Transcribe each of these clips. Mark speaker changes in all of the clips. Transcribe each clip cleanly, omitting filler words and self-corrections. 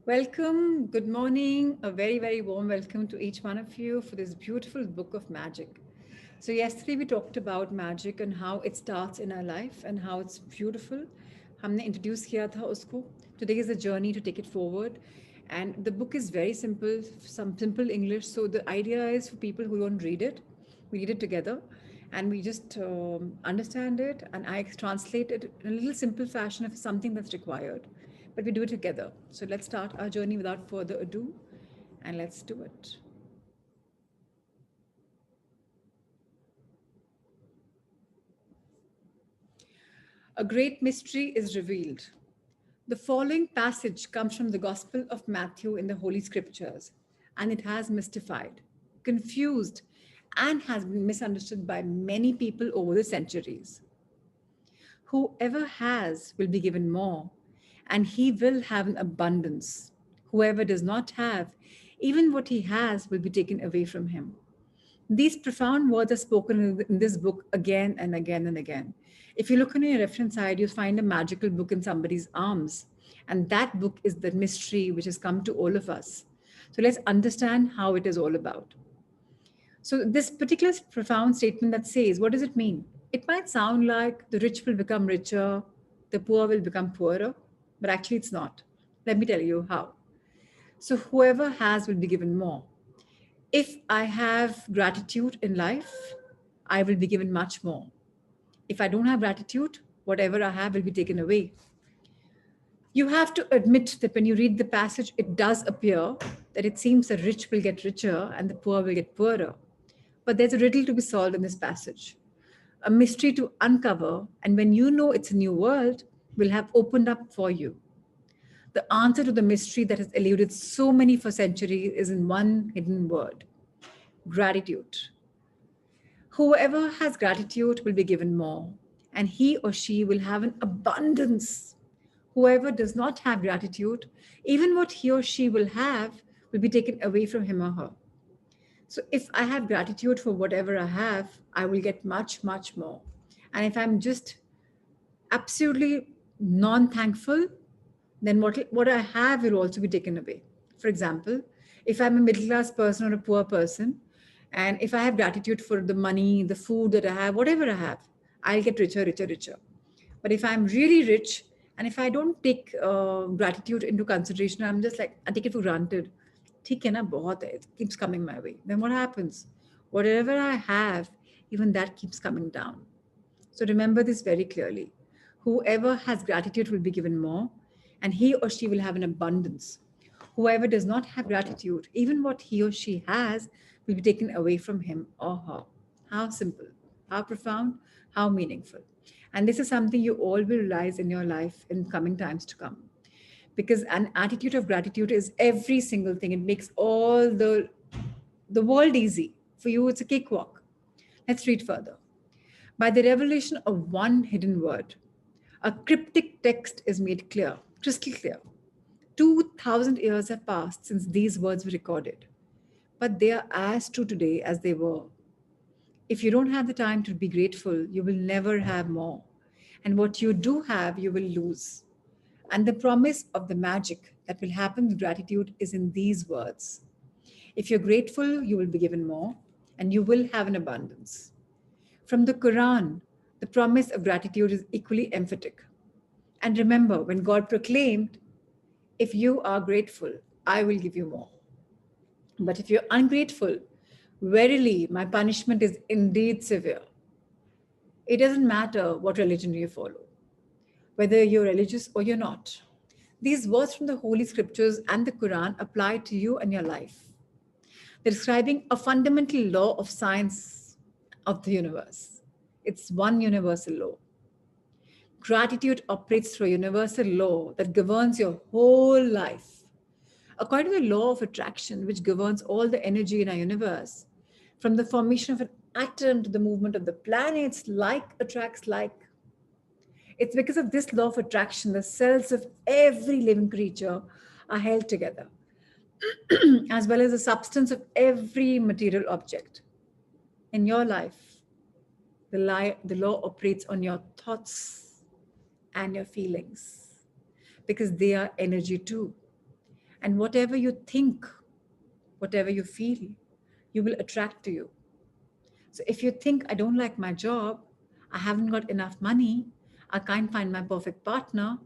Speaker 1: Welcome, good morning, a very, very warm welcome to each one of you for this beautiful book of magic. So, yesterday we talked about magic and how it starts in our life and how it's beautiful. हमने introduce किया था उसको. Today is a journey to take it forward. And the book is very simple, some simple English. So, the idea is for people who don't read it, we read it together and we just understand it and I translate it in a little simple fashion if it's something that's required, but we do it together. So let's start our journey without further ado and let's do it. A great mystery is revealed. The following passage comes from the Gospel of Matthew in the Holy Scriptures, and it has mystified, confused, and has been misunderstood by many people over the centuries. Whoever has will be given more, and he will have an abundance. Whoever does not have, even what he has will be taken away from him. These profound words are spoken in this book again and again and again. If you look on your reference side, you'll find a magical book in somebody's arms. And that book is the mystery which has come to all of us. So let's understand how it is all about. So, this particular profound statement that says, what does it mean? It might sound like the rich will become richer, the poor will become poorer, but actually it's not. Let me tell you how. So, whoever has will be given more. If I have gratitude in life, I will be given much more. If I don't have gratitude, whatever I have will be taken away. You have to admit that when you read the passage, it does appear that it seems the rich will get richer and the poor will get poorer. But there's a riddle to be solved in this passage, a mystery to uncover, and when you know it's a new world, will have opened up for you. The answer to the mystery that has eluded so many for centuries is in one hidden word: gratitude. Whoever has gratitude will be given more, and he or she will have an abundance. Whoever does not have gratitude, even what he or she will have, will be taken away from him or her. So if I have gratitude for whatever I have, I will get much, much more. And if I'm just absolutely non-thankful, then what I have will also be taken away. For example, if I'm a middle class person or a poor person, and if I have gratitude for the money, the food that I have, whatever I have, I'll get richer, richer, richer. But if I'm really rich, and if I don't take gratitude into consideration, I'm just like, I take it for granted. ठीक है ना, बहुत है, it keeps coming my way. Then what happens? Whatever I have, even that keeps coming down. So remember this very clearly. Whoever has gratitude will be given more, and he or she will have an abundance. Whoever does not have gratitude, even what he or she has, will be taken away from him or her. How simple, how profound, how meaningful. And this is something you all will realize in your life in coming times to come. Because an attitude of gratitude is every single thing. It makes all the world easy. For you, it's a cakewalk. Let's read further. By the revelation of one hidden word, a cryptic text is made clear, crystal clear. 2,000 years have passed since these words were recorded, but they are as true today as they were. If you don't have the time to be grateful, you will never have more. And what you do have, you will lose. And the promise of the magic that will happen with gratitude is in these words. If you're grateful, you will be given more, and you will have an abundance. From the Quran, the promise of gratitude is equally emphatic. And remember, when God proclaimed, if you are grateful, I will give you more. But if you're ungrateful, verily, my punishment is indeed severe. It doesn't matter what religion you follow, whether you're religious or you're not. These words from the Holy Scriptures and the Quran apply to you and your life. They're describing a fundamental law of science of the universe. It's one universal law. Gratitude operates through a universal law that governs your whole life. According to the law of attraction, which governs all the energy in our universe, from the formation of an atom to the movement of the planets, like attracts like. It's because of this law of attraction, the cells of every living creature are held together, as well as the substance of every material object. In your life, the law operates on your thoughts and your feelings because they are energy too. And whatever you think, whatever you feel, you will attract to you. So if you think, I don't like my job, I haven't got enough money, I can't find my perfect partner,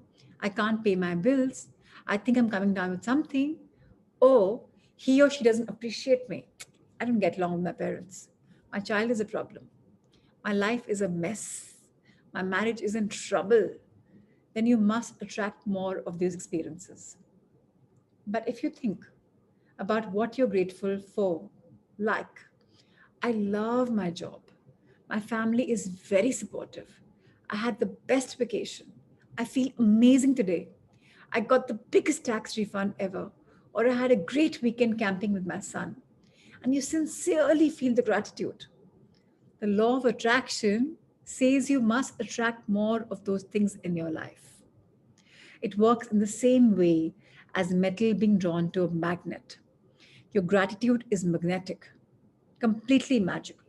Speaker 1: I can't pay my bills, I think I'm coming down with something, or he or she doesn't appreciate me, I don't get along with my parents, my child is a problem, my life is a mess, my marriage is in trouble, then you must attract more of these experiences. But if you think about what you're grateful for, like, I love my job. My family is very supportive. I had the best vacation. I feel amazing today. I got the biggest tax refund ever. Or I had a great weekend camping with my son. And you sincerely feel the gratitude. The law of attraction says you must attract more of those things in your life. It works in the same way as metal being drawn to a magnet. Your gratitude is magnetic, completely magical.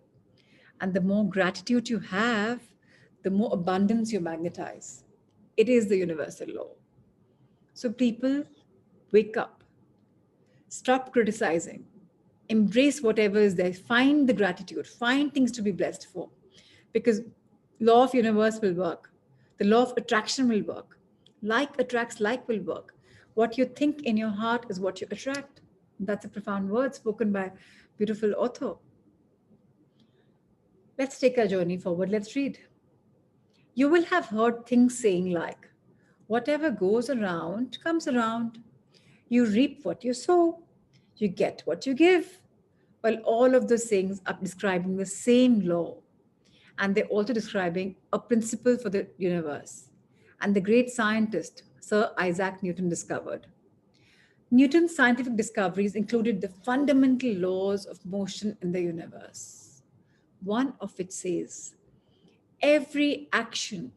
Speaker 1: And the more gratitude you have, the more abundance you magnetize. It is the universal law. So, people, wake up, stop criticizing, embrace whatever is there, find the gratitude, find things to be blessed for. Because law of universe will work, the law of attraction will work. Like attracts like will work. What you think in your heart is what you attract. That's a profound word spoken by a beautiful author. Let's take a journey forward. Let's read. You will have heard things saying like, whatever goes around comes around. You reap what you sow, you get what you give. Well, all of those things are describing the same law. And they're also describing a principle for the universe. And the great scientist, Sir Isaac Newton, discovered. Newton's scientific discoveries included the fundamental laws of motion in the universe. One of which says, every action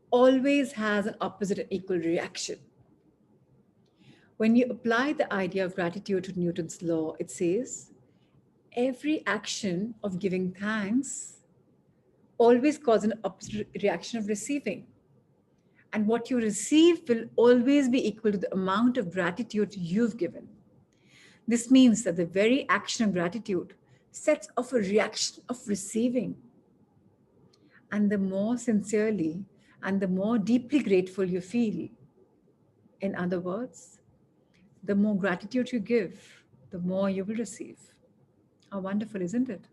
Speaker 1: always has an opposite and equal reaction. When you apply the idea of gratitude to Newton's law, it says every action of giving thanks always causes an opposite reaction of receiving. And what you receive will always be equal to the amount of gratitude you've given. This means that the very action of gratitude sets off a reaction of receiving. And the more sincerely and the more deeply grateful you feel, in other words, the more gratitude you give, the more you will receive. How wonderful, isn't it?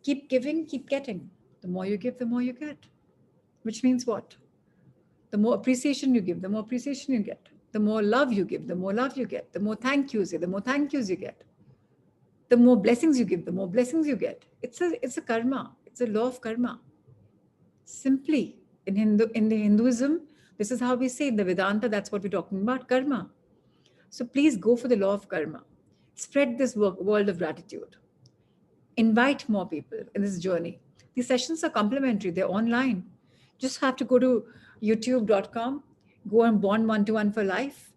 Speaker 1: Keep giving, keep getting. The more you give, the more you get. Which means what? The more appreciation you give, the more appreciation you get. The more love you give, the more love you get. The more thank yous, the more thank yous you get. The more blessings you give, the more blessings you get. It's a karma. It's a law of karma. Simply, in the Hinduism, this is how we say in the Vedanta, that's what we're talking about, karma. So please go for the law of karma. Spread this world of gratitude. Invite more people in this journey. These sessions are complimentary, they're online. Just have to go to youtube.com, go on Bond 121 for Life.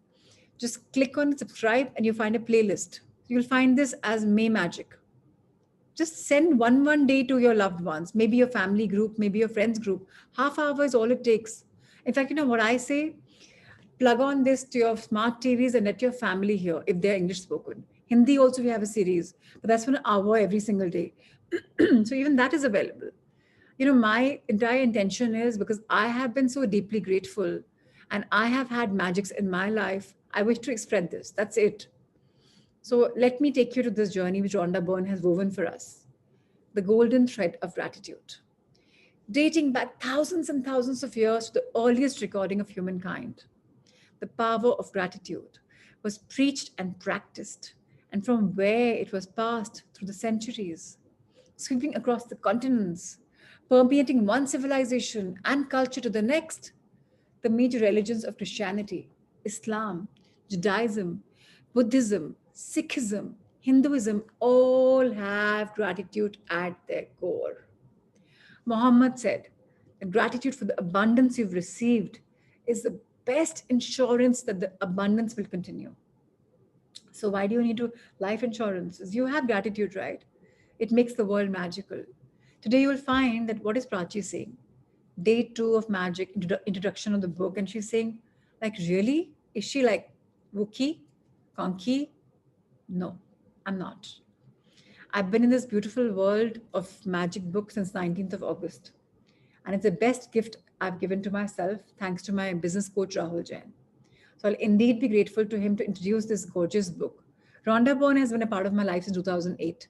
Speaker 1: Just click on subscribe and you find a playlist. You'll find this as May Magic. Just send one day to your loved ones, maybe your family group, maybe your friends group. Half hour is all it takes. In fact, you know what I say? Plug on this to your smart TVs and let your family hear if they're English spoken. Hindi also we have a series, but that's for an hour every single day. So even that is available. You know, my entire intention is because I have been so deeply grateful and I have had magics in my life. I wish to spread this. That's it. So let me take you to this journey which Rhonda Byrne has woven for us. The golden thread of gratitude. Dating back thousands and thousands of years to the earliest recording of humankind. The power of gratitude was preached and practiced, and from where it was passed through the centuries, sweeping across the continents, permeating one civilization and culture to the next. The major religions of Christianity, Islam, Judaism, Buddhism, Sikhism, Hinduism all have gratitude at their core. Muhammad said that gratitude for the abundance you've received is the best insurance that the abundance will continue. So why do you need to life insurances? You have gratitude, right? It makes the world magical. Today you will find that what is Prachi saying? Day 2 of magic introduction of the book, and she's saying, like, really? Is she like Wookie? Conky? No, I'm not. I've been in this beautiful world of magic book since 19th of August. And it's the best gift I've given to myself thanks to my business coach Rahul Jain. So I'll indeed be grateful to him to introduce this gorgeous book. Rhonda Byrne has been a part of my life since 2008,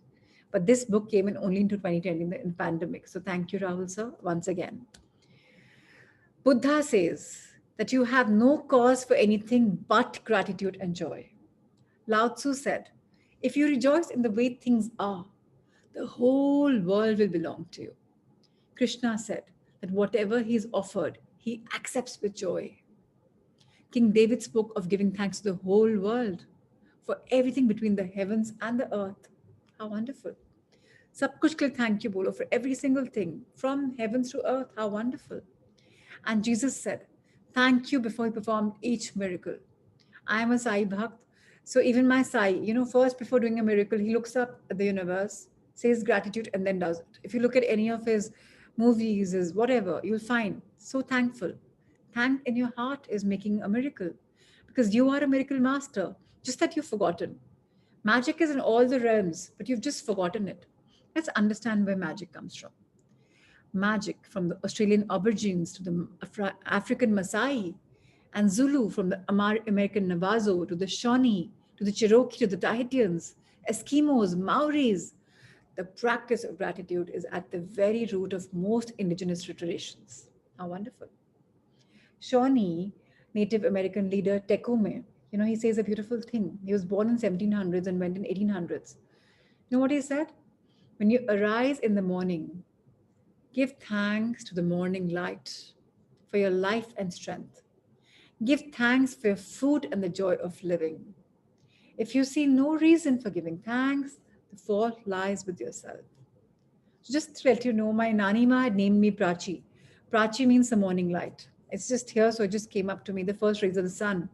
Speaker 1: but this book came in only into 2020 in the pandemic. So thank you, Rahul sir, once again. Buddha says that you have no cause for anything but gratitude and joy. Lao Tzu said, if you rejoice in the way things are, the whole world will belong to you. Krishna said that whatever he is offered, he accepts with joy. King David spoke of giving thanks to the whole world for everything between the heavens and the earth. How wonderful. Sab kuch ke liye thank you bolo for every single thing from heavens to earth. How wonderful. And Jesus said, thank you before he performed each miracle. I am a Sai Bhakt. So even my Sai, first before doing a miracle, he looks up at the universe, says gratitude, and then does it. If you look at any of his movies, his whatever, you'll find so thankful. Thank in your heart is making a miracle because you are a miracle master, just that you've forgotten. Magic is in all the realms, but you've just forgotten it. Let's understand where magic comes from. Magic from the Australian Aborigines to the African Maasai, and Zulu from the American Navajo to the Shawnee to the Cherokee to the Tahitians, Eskimos, Maoris. The practice of gratitude is at the very root of most indigenous traditions. How wonderful. Shawnee, Native American leader Tecumseh, he says a beautiful thing. He was born in 1700s and went in 1800s. You know what he said? When you arise in the morning, give thanks to the morning light for your life and strength. Give thanks for your food and the joy of living. If you see no reason for giving thanks, the fault lies with yourself. So just to let you know, my Nanima had named me Prachi. Prachi means the morning light. It's just here, so it just came up to me, the first rays of the sun.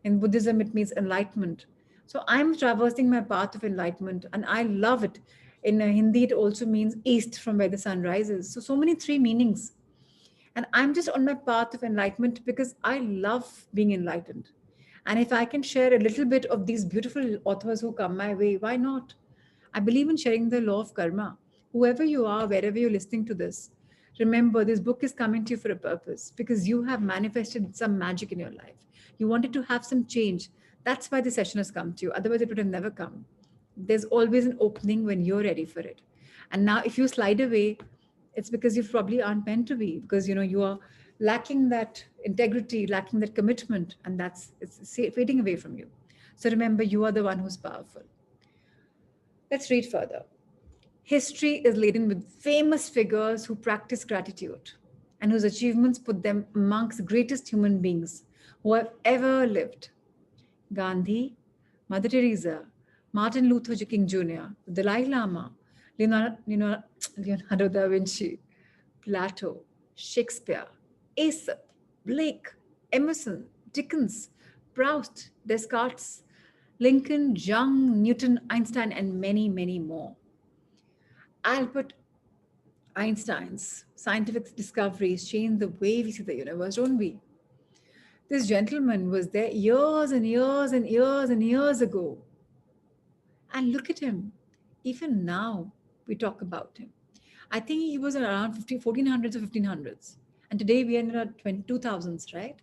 Speaker 1: In Buddhism, it means enlightenment. So I'm traversing my path of enlightenment, and I love it. In Hindi, it also means east, from where the sun rises. So many three meanings. And I'm just on my path of enlightenment because I love being enlightened. And if I can share a little bit of these beautiful authors who come my way, why not? I believe in sharing the law of karma. Whoever you are, wherever you're listening to this, remember this book is coming to you for a purpose because you have manifested some magic in your life. You wanted to have some change. That's why the session has come to you. Otherwise, it would have never come. There's always an opening when you're ready for it. And now, if you slide away, it's because you probably aren't meant to be because you are lacking that integrity, lacking that commitment, and it's fading away from you. So remember, you are the one who's powerful. Let's read further. History is laden with famous figures who practice gratitude and whose achievements put them amongst the greatest human beings who have ever lived. Gandhi, Mother Teresa, Martin Luther King Jr., Dalai Lama, Leonardo da Vinci, Plato, Shakespeare, Aesop, Blake, Emerson, Dickens, Proust, Descartes, Lincoln, Young, Newton, Einstein, and many, many more. Albert Einstein's scientific discoveries changed the way we see the universe, don't we? This gentleman was there years and years and years and years ago. And look at him. Even now, we talk about him. I think he was around 1400s or 1500s. And today we are in the 2000s, right?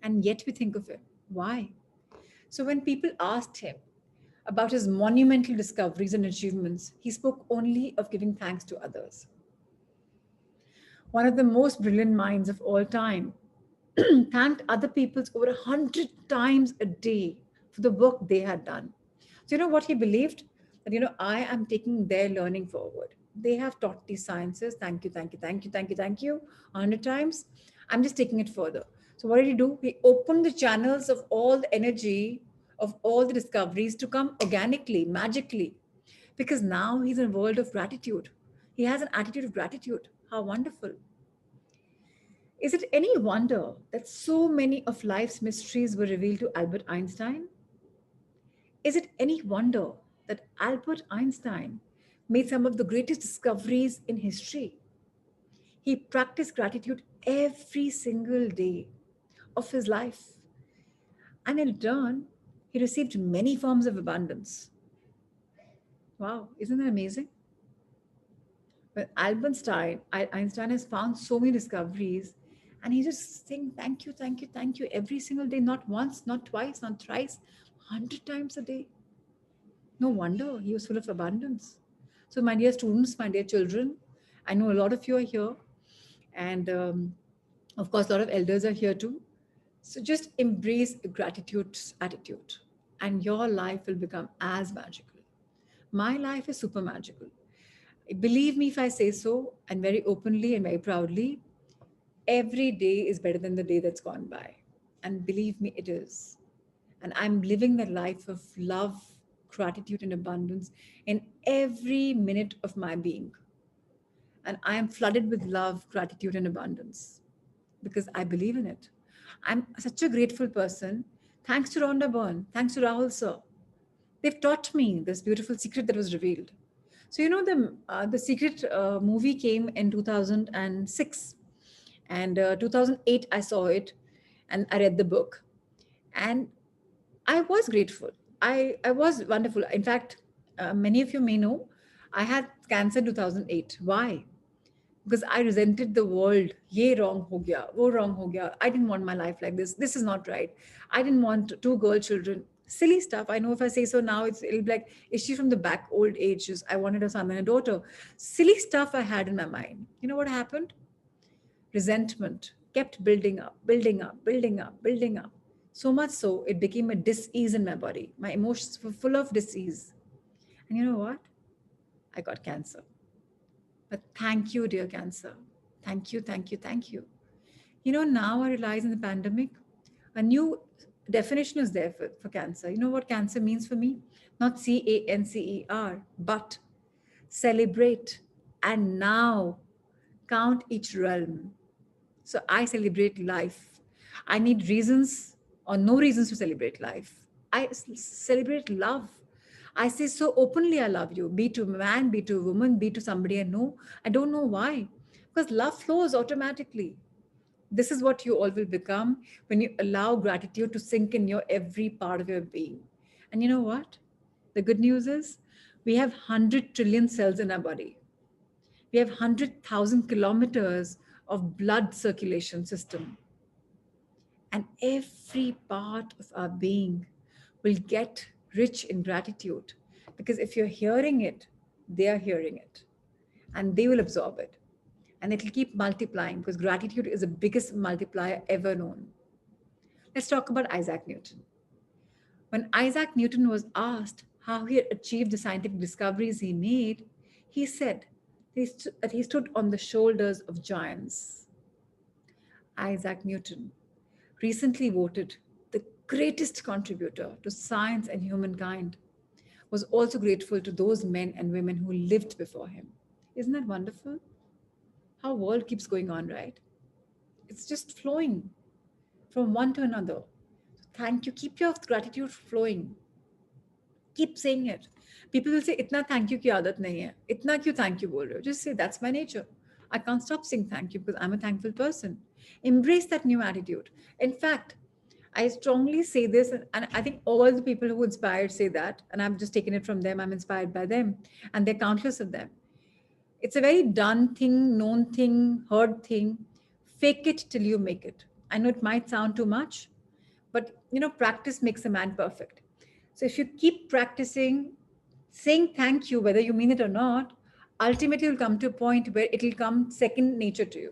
Speaker 1: And yet we think of him. Why? So when people asked him about his monumental discoveries and achievements, he spoke only of giving thanks to others. One of the most brilliant minds of all time thanked other people over 100 times a day for the work they had done. So, you know what he believed? That, I am taking their learning forward. They have taught these sciences. Thank you, thank you, thank you, thank you, thank you, 100 times. I'm just taking it further. So, what did he do? He opened the channels of all the energy of all the discoveries to come organically, magically, because now he's in a world of gratitude. He has an attitude of gratitude. How wonderful. Is it any wonder that so many of life's mysteries were revealed to Albert Einstein? Is it any wonder that Albert Einstein made some of the greatest discoveries in history? He practiced gratitude every single day of his life. And in return, he received many forms of abundance. Wow, isn't that amazing? But Einstein has found so many discoveries, and he's just saying thank you, thank you, thank you every single day, not once, not twice, not thrice, 100 times a day. No wonder he was full of abundance. So, my dear students, my dear children, I know a lot of you are here, and of course, a lot of elders are here too. So, just embrace a gratitude attitude, and your life will become as magical. My life is super magical. Believe me if I say so, and very openly and very proudly, every day is better than the day that's gone by. And believe me, it is. And I'm living that life of love, gratitude, and abundance in every minute of my being. And I am flooded with love, gratitude, and abundance because I believe in it. I'm such a grateful person. Thanks to Rhonda Byrne, thanks to Rahul Sir. They've taught me this beautiful secret that was revealed. So you know the Secret movie came in 2006, and 2008 I saw it, and I read the book, and I was grateful. I was wonderful. In fact, many of you may know, I had cancer in 2008. Why? Because I resented the world. Ye wrong ho gaya, wo wrong ho gaya. I didn't want my life like this. This is not right. I didn't want two girl children. Silly stuff. I know if I say so now, it'll be like, is she from the back old ages? I wanted a son and a daughter. Silly stuff I had in my mind. You know what happened? Resentment kept building up, building up, building up, building up. So much so, it became a dis-ease in my body. My emotions were full of dis-ease. And you know what? I got cancer. But thank you, dear cancer. Thank you, thank you, thank you. You know, now I realize in the pandemic, a new definition is there for cancer. You know what cancer means for me? Not CANCER, but celebrate and now count each realm. So I celebrate life. I need reasons or no reasons to celebrate life. Celebrate love. I say so openly, I love you. Be to a man, be to a woman, be to somebody I know. I don't know why. Because love flows automatically. This is what you all will become when you allow gratitude to sink in your every part of your being. And you know what? The good news is we have 100 trillion cells in our body. We have 100,000 kilometers of blood circulation system. And every part of our being will get rich in gratitude. Because if you're hearing it, they are hearing it and they will absorb it. And it'll keep multiplying because gratitude is the biggest multiplier ever known. Let's talk about Isaac Newton. When Isaac Newton was asked how he had achieved the scientific discoveries he made, he said that he stood on the shoulders of giants. Isaac Newton, recently voted the greatest contributor to science and humankind, was also grateful to those men and women who lived before him. Isn't that wonderful? How world keeps going on, right? It's just flowing from one to another. Thank you. Keep your gratitude flowing. Keep saying it. People will say, "Itna thank you ki aadat nahi hai. Itna kyun thank you bol rahe ho?" Just say, "That's my nature. I can't stop saying thank you because I'm a thankful person." Embrace that new attitude. In fact, I strongly say this, and I think all the people who inspired say that, and I've just taken it from them. I'm inspired by them, and there are countless of them. It's a very done thing, known thing, heard thing. Fake it till you make it. I know it might sound too much, but practice makes a man perfect. So if you keep practicing saying thank you, whether you mean it or not, ultimately you'll come to a point where it'll come second nature to you.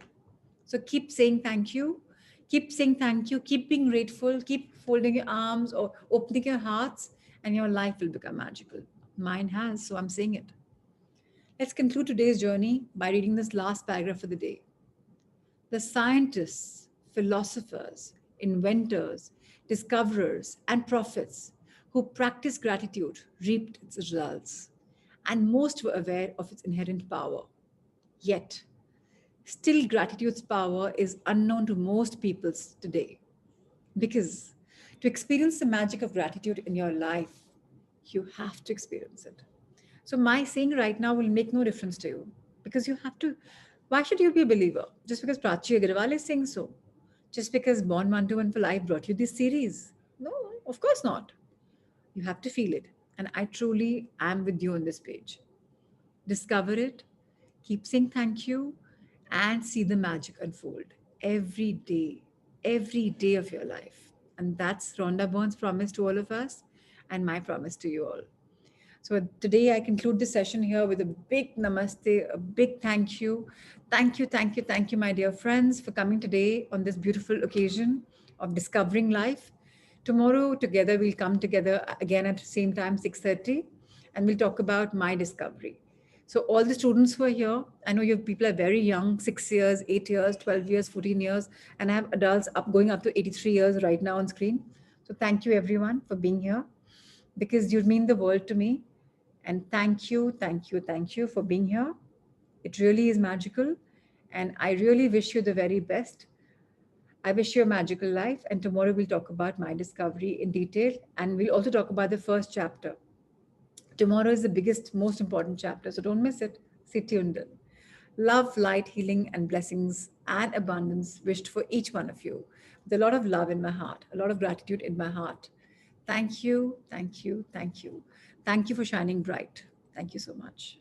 Speaker 1: So keep saying thank you, keep saying thank you, keep being grateful, keep folding your arms or opening your hearts, and your life will become magical. Mine has, so I'm saying it. Let's conclude today's journey by reading this last paragraph of the day. The scientists, philosophers, inventors, discoverers, and prophets who practiced gratitude reaped its results, and most were aware of its inherent power. Yet, still gratitude's power is unknown to most peoples today. Because to experience the magic of gratitude in your life, you have to experience it. So my saying right now will make no difference to you because you have to. Why should you be a believer? Just because Prachi Agarwal is saying so? Just because Born 1 to 1 for Life brought you this series? No, of course not. You have to feel it. And I truly am with you on this page. Discover it, keep saying thank you, and see the magic unfold every day of your life. And that's Rhonda Byrne's promise to all of us and my promise to you all. So today I conclude this session here with a big namaste, a big thank you. Thank you, my dear friends, for coming today on this beautiful occasion of discovering life. Tomorrow together we'll come together again at the same time, 6:30, and we'll talk about my discovery. So all the students who are here, I know your people are very young, 6 years, 8 years, 12 years, 14 years, and I have adults up going up to 83 years right now on screen. So thank you everyone for being here because you mean the world to me. And thank you for being here. It really is magical. And I really wish you the very best. I wish you a magical life. And tomorrow we'll talk about my discovery in detail. And we'll also talk about the first chapter. Tomorrow is the biggest, most important chapter. So don't miss it. Stay tuned in. Love, light, healing, and blessings and abundance wished for each one of you. With a lot of love in my heart, a lot of gratitude in my heart. Thank you, thank you, thank you. Thank you for shining bright. Thank you so much.